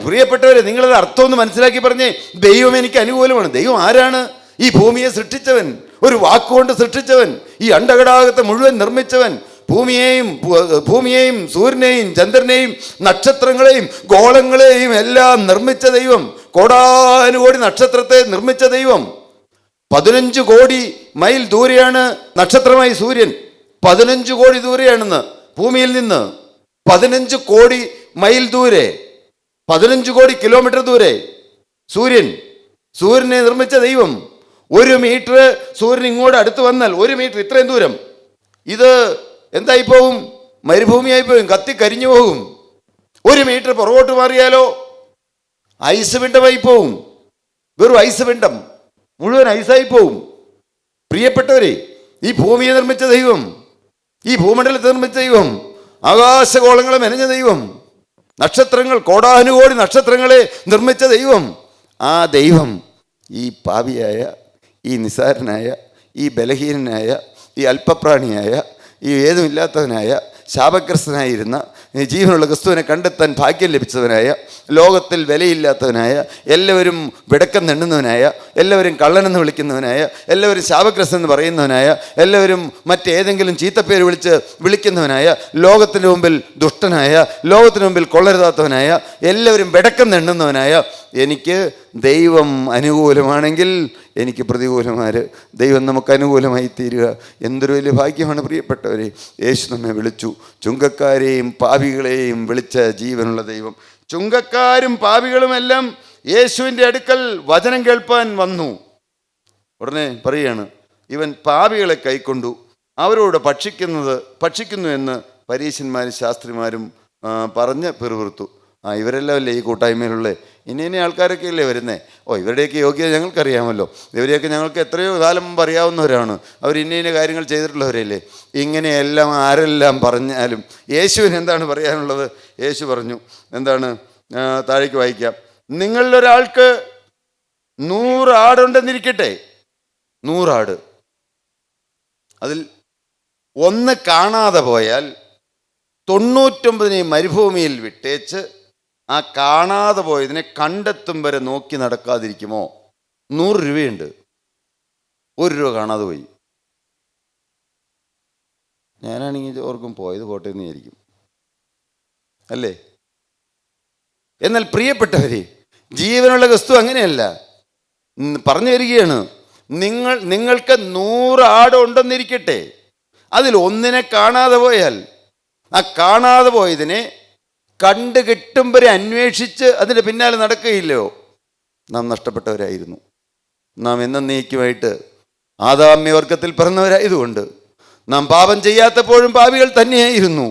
പ്രിയപ്പെട്ടവരെ, നിങ്ങളത് അർത്ഥം ഒന്ന് മനസ്സിലാക്കി പറഞ്ഞേ. ദൈവം എനിക്ക് അനുകൂലമാണ്. ദൈവം ആരാണ്? ഈ ഭൂമിയെ സൃഷ്ടിച്ചവൻ, ഒരു വാക്കുകൊണ്ട് സൃഷ്ടിച്ചവൻ, ഈ അണ്ടകടാകത്തെ മുഴുവൻ നിർമ്മിച്ചവൻ, ഭൂമിയെയും സൂര്യനെയും ചന്ദ്രനെയും നക്ഷത്രങ്ങളെയും ഗോളങ്ങളെയും എല്ലാം നിർമ്മിച്ച ദൈവം, കോടാനുകോടി നക്ഷത്രത്തെ നിർമ്മിച്ച ദൈവം. 15 കോടി മൈൽ ദൂരെയാണ് നക്ഷത്രമായി സൂര്യൻ. 15 കോടി ദൂരെയാണെന്ന് ഭൂമിയിൽ നിന്ന്. 15 കോടി മൈൽ ദൂരെ, 15 കോടി കിലോമീറ്റർ ദൂരെ സൂര്യനെ നിർമ്മിച്ച ദൈവം. 1 മീറ്റർ സൂര്യൻ ഇങ്ങോട്ട് അടുത്ത് വന്നാൽ 1 മീറ്റർ ഇത്രയും ദൂരം, ഇത് എന്തായി പോകും? മരുഭൂമിയായി പോകും, കത്തി കരിഞ്ഞു പോകും. 1 മീറ്റർ പുറകോട്ട് മാറിയാലോ ഐസ് പിണ്ടമായി പോകും. വെറും ഐസ് പിണ്ടം, മുഴുവൻ ഐസായി പോവും. പ്രിയപ്പെട്ടവരെ, ഈ ഭൂമിയെ നിർമ്മിച്ച ദൈവം, ഈ ഭൂമണ്ഡലത്തെ നിർമ്മിച്ച ദൈവം, ആകാശഗോളങ്ങളെ മെനഞ്ഞ ദൈവം, നക്ഷത്രങ്ങൾ, കോടാനുകോടി നക്ഷത്രങ്ങളെ നിർമ്മിച്ച ദൈവം, ആ ദൈവം ഈ പാപിയായ, ഈ നിസാരനായ, ഈ ബലഹീനനായ, ഈ അല്പപ്രാണിയായ, ഈ ഏതുമില്ലാത്തവനായ, ശാപഗ്രസ്തനായിരുന്ന, ജീവനുള്ള ക്രിസ്തുവിനെ കണ്ടെത്താൻ ഭാഗ്യം ലഭിച്ചവനായ, ലോകത്തിൽ വിലയില്ലാത്തവനായ, എല്ലാവരും വിടക്കം നെണ്ണുന്നവനായ, എല്ലാവരും കള്ളനെന്ന് വിളിക്കുന്നവനായ, എല്ലാവരും ശാപഗ്രസ്തൻ എന്ന് പറയുന്നവനായ, എല്ലാവരും മറ്റേതെങ്കിലും ചീത്തപ്പേര് വിളിക്കുന്നവനായ, ലോകത്തിൻ്റെ മുമ്പിൽ ദുഷ്ടനായ, ലോകത്തിന് മുമ്പിൽ കൊള്ളരുതാത്തവനായ, എല്ലാവരും വിടക്കം നെണ്ണുന്നവനായ എനിക്ക് ദൈവം അനുകൂലമാണെങ്കിൽ എനിക്ക് പ്രതികൂലമാര്? ദൈവം നമുക്ക് അനുകൂലമായി തീരുക എന്തൊരു വലിയ ഭാഗ്യമാണ് പ്രിയപ്പെട്ടവരെ. യേശു നമ്മെ വിളിച്ചു, ചുങ്കക്കാരെയും പാപികളെയും വിളിച്ച ജീവനുള്ള ദൈവം. ചുങ്കക്കാരും പാപികളുമെല്ലാം യേശുവിൻ്റെ അടുക്കൽ വചനം കേൾപ്പാൻ വന്നു. ഉടനെ പറയുകയാണ്, ഇവൻ പാപികളെ കൈക്കൊണ്ടു അവരോട് ഭക്ഷിക്കുന്നു എന്ന് പരീശന്മാരും ശാസ്ത്രിമാരും പറഞ്ഞ് പിറുപിറുത്തു. ഇവരെല്ലാം അല്ലേ ഈ കൂട്ടായ്മയിലുള്ള ഇന്ന ആൾക്കാരൊക്കെ അല്ലേ വരുന്നേ? ഇവരുടെയൊക്കെ യോഗ്യത ഞങ്ങൾക്കറിയാമല്ലോ, ഇവരെയൊക്കെ ഞങ്ങൾക്ക് എത്രയോ കാലം മുമ്പ് അറിയാവുന്നവരാണ്, അവർ ഇന്ന കാര്യങ്ങൾ ചെയ്തിട്ടുള്ളവരല്ലേ. ഇങ്ങനെയെല്ലാം ആരെല്ലാം പറഞ്ഞാലും യേശുവിന് എന്താണ് പറയാനുള്ളത്? യേശു പറഞ്ഞു, എന്താണ്? താഴേക്ക് വായിക്കാം. നിങ്ങളിലൊരാൾക്ക് 100 ആടുണ്ടെന്നിരിക്കട്ടെ, 100 ആട്, അതിൽ 1 കാണാതെ പോയാൽ 99 മരുഭൂമിയിൽ വിട്ടേച്ച് ആ കാണാതെ പോയതിനെ കണ്ടെത്തും വരെ നോക്കി നടക്കാതിരിക്കുമോ? 100 രൂപയുണ്ട്, 1 രൂപ കാണാതെ പോയി. ഞാനാണെങ്കിൽ ഓർക്കും പോയത് കോട്ടയം എന്ന് വിചാരിക്കും അല്ലേ? എന്നാൽ പ്രിയപ്പെട്ടവരെ, ജീവനുള്ള ക്രിസ്തു അങ്ങനെയല്ല. പറഞ്ഞു വരികയാണ്, നിങ്ങൾക്ക് 100 ആട് ഉണ്ടെന്നിരിക്കട്ടെ, അതിൽ 1 കാണാതെ പോയാൽ ആ കാണാതെ പോയതിനെ കണ്ടു കിട്ടും വരെ അന്വേഷിച്ച് അതിൻ്റെ പിന്നാലെ നടക്കുകയില്ലയോ? നാം നഷ്ടപ്പെട്ടവരായിരുന്നു. നാം എന്നേക്കുമായിട്ട് ആദാമ്യവർഗത്തിൽ പിറന്നവരായതുകൊണ്ട് നാം പാപം ചെയ്യാത്തപ്പോഴും പാപികൾ തന്നെയായിരുന്നു.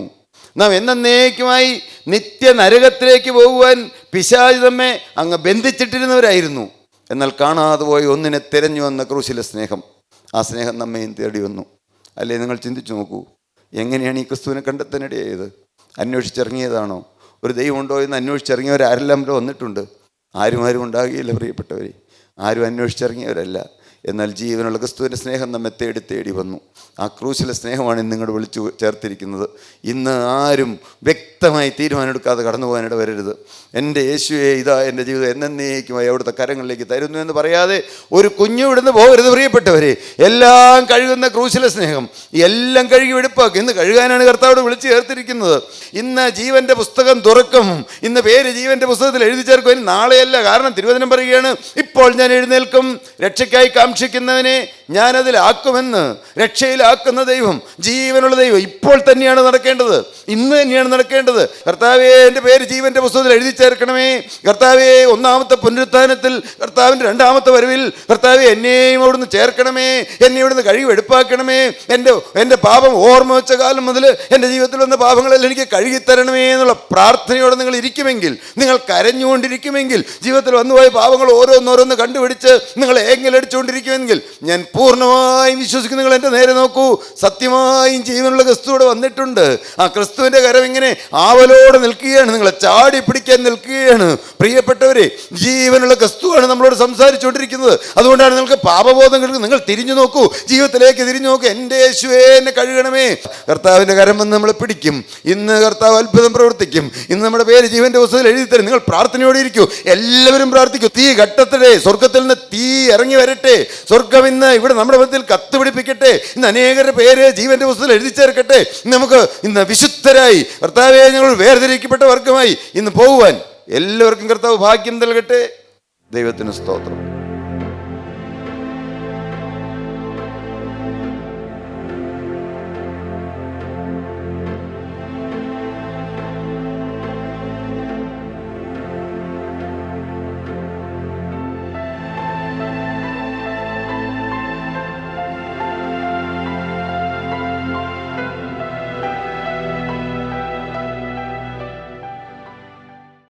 നാം എന്നേക്കുമായി നിത്യ നരകത്തിലേക്ക് പോകുവാൻ പിശാച് നമ്മെ അങ്ങ് ബന്ധിച്ചിട്ടിരുന്നവരായിരുന്നു. എന്നാൽ കാണാതെ പോയി 1 തിരഞ്ഞു വന്ന ക്രൂശിലെ സ്നേഹം, ആ സ്നേഹം നമ്മയും തേടി വന്നു. അല്ലേ? നിങ്ങൾ ചിന്തിച്ചു നോക്കൂ, എങ്ങനെയാണ് ഈ ക്രിസ്തുവിനെ കണ്ടെത്താനിടയായത്? അന്വേഷിച്ചിറങ്ങിയതാണോ? ഒരു ദൈവമുണ്ടോ എന്ന് അന്വേഷിച്ചിറങ്ങിയവരാരെല്ലാം വന്നിട്ടുണ്ട്. ആരും ഉണ്ടാകുകയില്ല പ്രിയപ്പെട്ടവരെ, ആരും അന്വേഷിച്ചിറങ്ങിയവരല്ല. എന്നാൽ ജീവനുള്ള ക്രിസ്തുവിൻ്റെ സ്നേഹം നമ്മെ തേടി തേടി വന്നു. ആ ക്രൂശിലെ സ്നേഹമാണ് ഇന്ന് നിങ്ങൾ വിളിച്ചു ചേർത്തിരിക്കുന്നത്. ഇന്ന് ആരും വ്യക്തമായി തീരുമാനമെടുക്കാതെ കടന്നു പോകാനിട വരരുത്. എൻ്റെ യേശുവേ, ഇതാ എൻ്റെ ജീവിതം എന്നേക്കുമായി അവിടുത്തെ കരങ്ങളിലേക്ക് തരുന്നു എന്ന് പറയാതെ ഒരു കുഞ്ഞു ഇവിടുന്ന് പോകരുത് പ്രിയപ്പെട്ടവരെ. എല്ലാം കഴുകുന്ന ക്രൂശിലെ സ്നേഹം എല്ലാം കഴുകി വെടുപ്പാക്കും. ഇന്ന് കഴുകാനാണ് കർത്താവോട് വിളിച്ചു ചേർത്തിരിക്കുന്നത്. ഇന്ന് ജീവൻ്റെ പുസ്തകം തുറക്കും. ഇന്ന് പേര് ജീവൻ്റെ പുസ്തകത്തിൽ എഴുതി ചേർക്കും. ഇനി നാളെയല്ല. കാരണം തിരുവചനം പറയുകയാണ്, ഇപ്പോൾ ഞാൻ എഴുന്നേൽക്കും, രക്ഷയ്ക്കായി കാക്ഷിക്കുന്നവനെ ഞാനതിലാക്കുമെന്ന്. രക്ഷയിലാക്കുന്ന ദൈവം, ജീവനുള്ള ദൈവം ഇപ്പോൾ തന്നെയാണ് നടക്കേണ്ടത്. ഇന്ന് തന്നെയാണ് നടക്കേണ്ടത്. കർത്താവേ, എൻ്റെ പേര് ജീവൻ്റെ പുസ്തകത്തിൽ എഴുതി ചേർക്കണമേ. കർത്താവേ, ഒന്നാമത്തെ പുനരുത്ഥാനത്തിൽ, കർത്താവിൻ്റെ രണ്ടാമത്തെ വരവിൽ കർത്താവേ, എന്നെയും അവിടുന്ന് ചേർക്കണമേ. എന്നെ ഇവിടുന്ന് കഴുകി വെടുപ്പാക്കണമേ. എൻ്റെ പാപം ഓർമ്മ വെച്ച കാലം മുതൽ എൻ്റെ ജീവിതത്തിൽ വന്ന പാപങ്ങളെല്ലാം എനിക്ക് കഴുകിത്തരണമേ എന്നുള്ള പ്രാർത്ഥനയോടെ നിങ്ങൾ ഇരിക്കുമെങ്കിൽ, നിങ്ങൾ കരഞ്ഞുകൊണ്ടിരിക്കുമെങ്കിൽ, ജീവിതത്തിൽ വന്നുപോയ പാപങ്ങൾ ഓരോന്നോരോന്ന് കണ്ടുപിടിച്ച് നിങ്ങൾ ഏങ്ങലടിച്ചുകൊണ്ടിരിക്കുമെങ്കിൽ, ഞാൻ പൂർണ്ണമായും വിശ്വസിക്കുന്നു. നിങ്ങൾ എൻ്റെ നേരെ നോക്കൂ. സത്യമായും ജീവനുള്ള ക്രിസ്തുവിടെ വന്നിട്ടുണ്ട്. ആ ക്രിസ്തുവിൻ്റെ കരം ഇങ്ങനെ ആവലോടെ നിൽക്കുകയാണ്, നിങ്ങളെ ചാടി പിടിക്കാൻ നിൽക്കുകയാണ്. പ്രിയപ്പെട്ടവരെ, ജീവനുള്ള ക്രിസ്തുവാണ് നമ്മളോട് സംസാരിച്ചുകൊണ്ടിരിക്കുന്നത്. അതുകൊണ്ടാണ് നിങ്ങൾക്ക് പാപബോധം കിട്ടുന്നത്. നിങ്ങൾ തിരിഞ്ഞു നോക്കൂ, ജീവിതത്തിലേക്ക് തിരിഞ്ഞു നോക്കൂ. എൻ്റെ യേശുവേ, എന്നെ കഴുകണമേ. കർത്താവിൻ്റെ കരം വന്ന് നമ്മളെ പിടിക്കും. ഇന്ന് കർത്താവ് അത്ഭുതം പ്രവർത്തിക്കും. ഇന്ന് നമ്മുടെ പേര് ജീവൻ്റെ പുസ്തകത്തിൽ എഴുതി തരും. നിങ്ങൾ പ്രാർത്ഥനയോടെ ഇരിക്കൂ. എല്ലാവരും പ്രാർത്ഥിക്കൂ. തീ ഘട്ടത്തിലെ സ്വർഗത്തിൽ നിന്ന് തീ ഇറങ്ങി വരട്ടെ. സ്വർഗം ഇന്ന് ഇവിടെ നമ്മുടെ മധ്യത്തിൽ കത്തുപിടിപ്പിക്കട്ടെ. ഇന്ന് അനേകരുടെ പേര് ജീവൻ്റെ പുസ്തകത്തിൽ എഴുതി ചേർക്കട്ടെ. നമുക്ക് ഇന്ന് വിശുദ്ധരായി, കർത്താവേ, ഞങ്ങൾ വേർതിരിക്കപ്പെട്ട വർഗമായി ഇന്ന് പോകുവാൻ എല്ലാവർക്കും കർത്താവ് ഭാഗ്യം നൽകട്ടെ. ദൈവത്തിന് സ്തോത്രം.